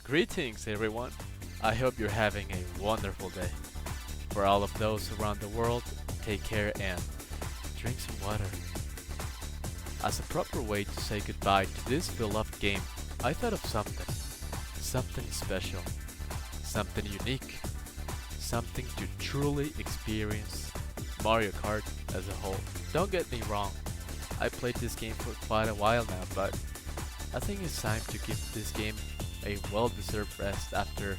Greetings everyone, I hope you're having a wonderful day. For all of those around the world, take care and drink some water. As a proper way to say goodbye to this beloved game, I thought of something special, something unique, something to truly experience Mario Kart as a whole. Don't get me wrong, I played this game for quite a while now, but I think it's time to give this game a well-deserved rest after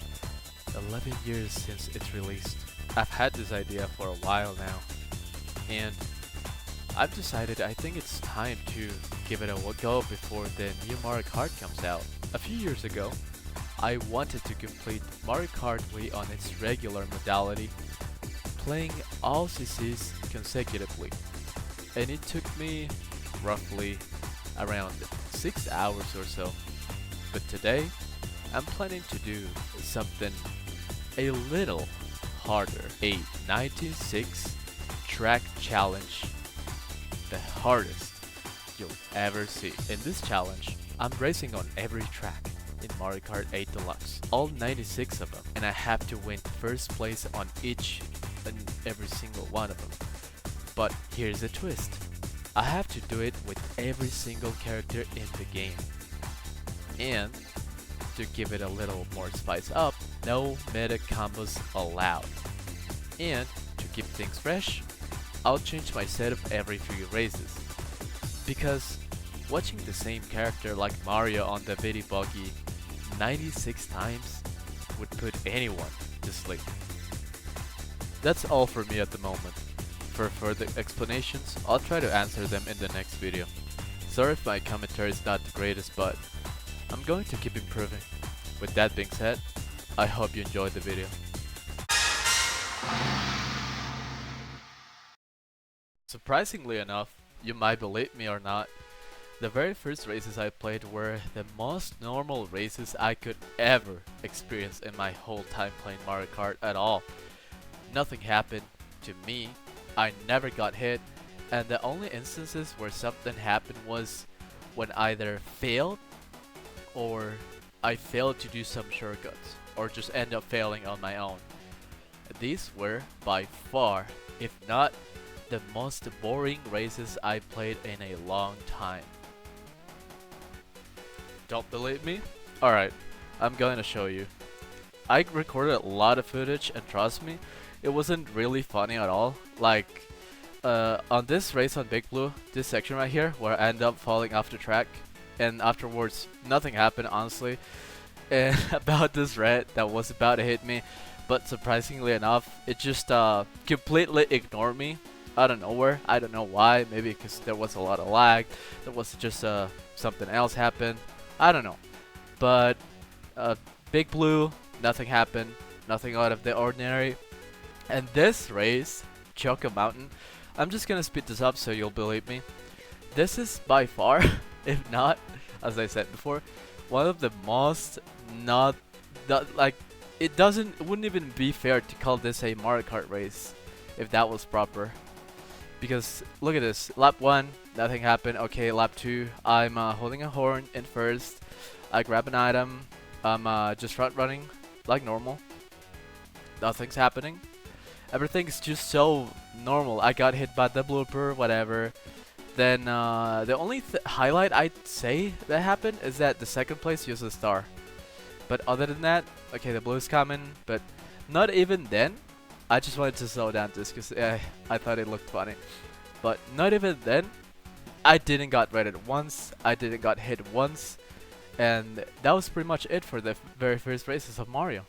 11 years since its released. I've had this idea for a while now, and I've decided I think it's time to give it a go before the new Mario Kart comes out. A few years ago, I wanted to complete Mario Kart Wii on its regular modality, playing all CCs consecutively, and it took me roughly around 6 hours or so. But today, I'm planning to do something a little harder. A 96 track challenge, the hardest you'll ever see. In this challenge, I'm racing on every track in Mario Kart 8 Deluxe, all 96 of them, and I have to win first place on each and every single one of them. But here's the twist, I have to do it with every single character in the game. And to give it a little more spice up, no meta combos allowed. And to keep things fresh, I'll change my setup every few races. Because watching the same character like Mario on the Viddy Buggy 96 times would put anyone to sleep. That's all for me at the moment. For further explanations, I'll try to answer them in the next video. Sorry if my commentary is not the greatest, but I'm going to keep improving. With that being said, I hope you enjoyed the video. Surprisingly enough, you might believe me or not, the very first races I played were the most normal races I could ever experience in my whole time playing Mario Kart at all. Nothing happened to me, I never got hit, and the only instances where something happened was when I either failed or I failed to do some shortcuts, or just end up failing on my own. These were by far, if not the most boring races I played in a long time. Don't believe me? Alright, I'm going to show you. I recorded a lot of footage, and trust me, it wasn't really funny at all. Like, on this race on Big Blue, this section right here, where I end up falling off the track, and afterwards nothing happened honestly, and about this red that was about to hit me, but surprisingly enough it just completely ignored me out of nowhere. I don't know why, maybe because there was a lot of lag, there was just something else happened, I don't know. But Big Blue, nothing happened, nothing out of the ordinary. And this race, Choco Mountain, I'm just gonna speed this up so you'll believe me. This is by far, if not, as I said before, one of the most it wouldn't even be fair to call this a Mario Kart race if that was proper. Because look at this, lap 1, nothing happened. Okay, lap 2, I'm holding a horn in first, I grab an item, I'm just front running like normal, nothing's happening. Everything's just so normal. I got hit by the blooper, whatever. Then the only highlight I'd say that happened is that the second place used a star. But other than that, okay, the blue's coming, but not even then. I just wanted to slow down this because I thought it looked funny. But not even then, I didn't got raided once, I didn't got hit once, and that was pretty much it for the very first races of Mario.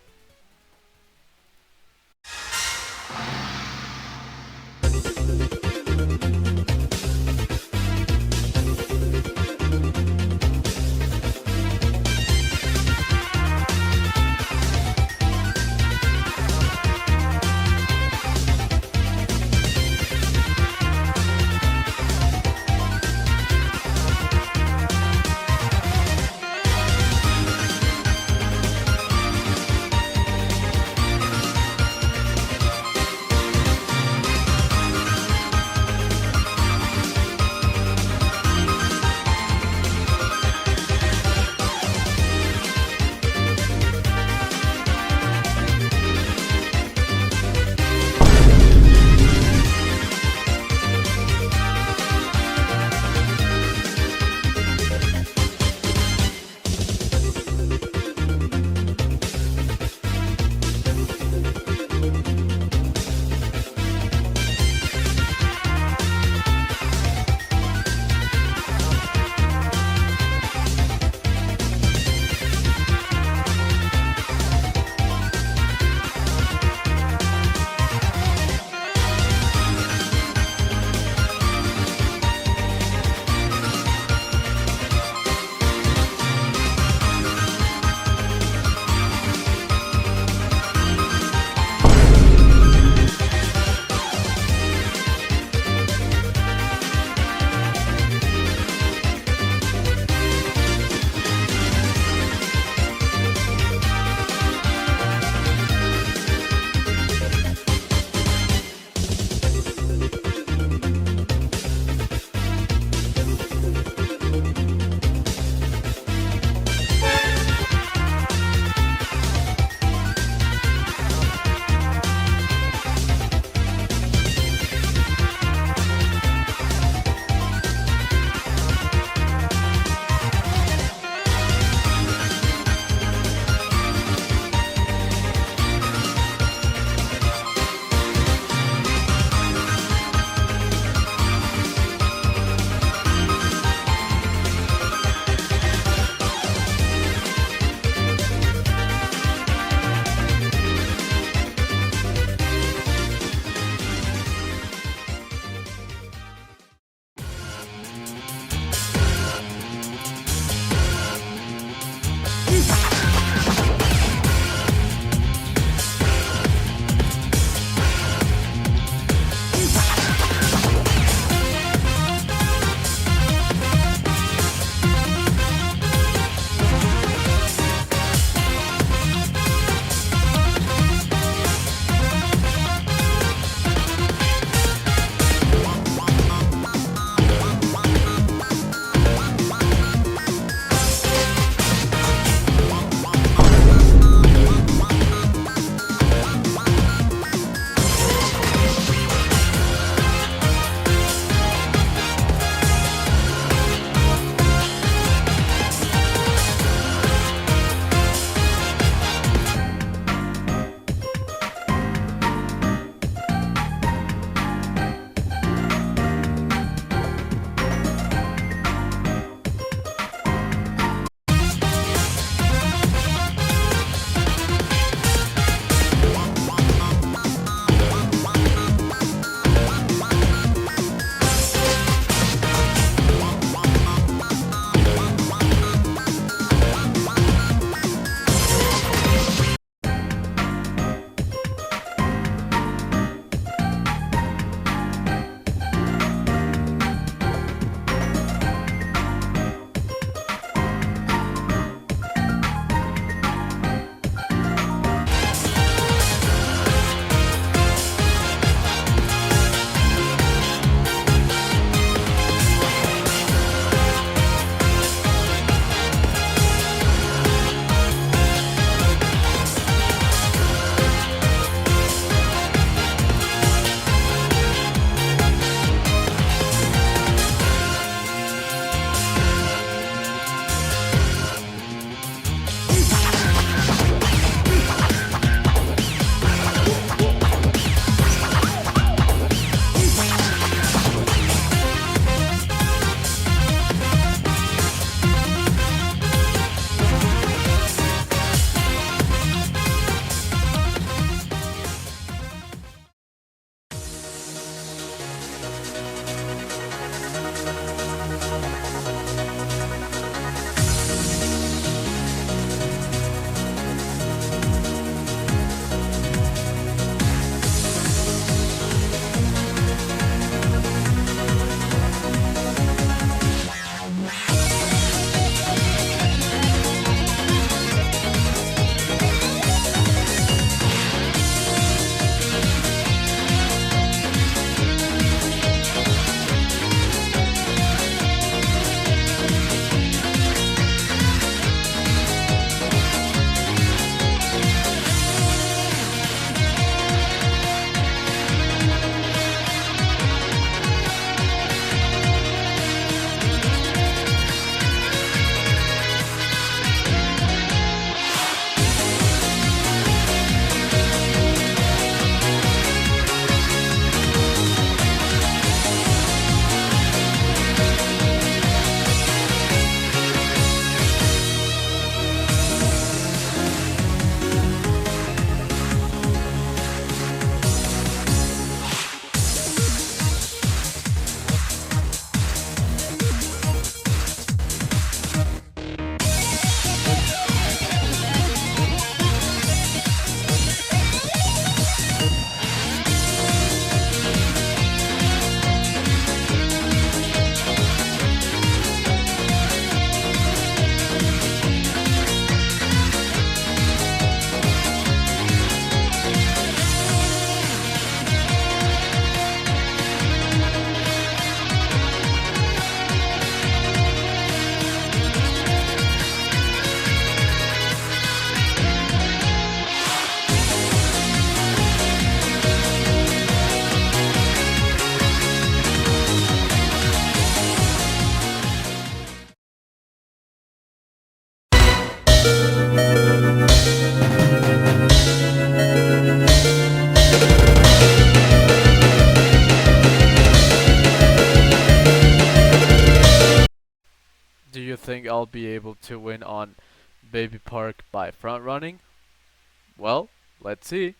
Do you think I'll be able to win on Baby Park by front running? Well, let's see.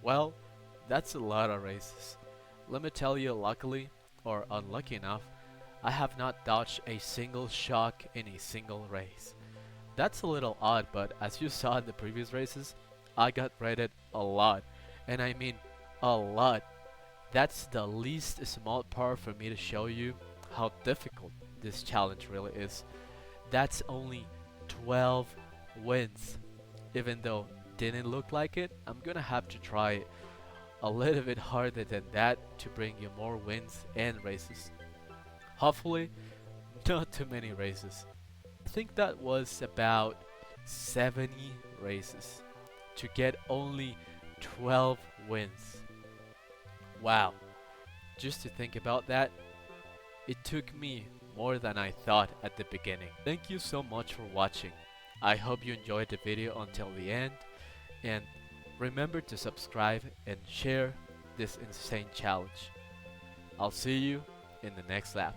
Well, that's a lot of races. Let me tell you, luckily, or unlucky enough, I have not dodged a single shock in a single race. That's a little odd, but as you saw in the previous races, I got rated a lot. And I mean a lot. That's the least small part for me to show you how difficult this challenge really is. That's only 12 wins. Even though didn't look like it, I'm gonna have to try a little bit harder than that to bring you more wins and races. Hopefully, not too many races. I think that was about 70 races to get only 12 wins. Wow, just to think about that, it took me more than I thought at the beginning. Thank you so much for watching. I hope you enjoyed the video until the end, and remember to subscribe and share this insane challenge. I'll see you in the next lap.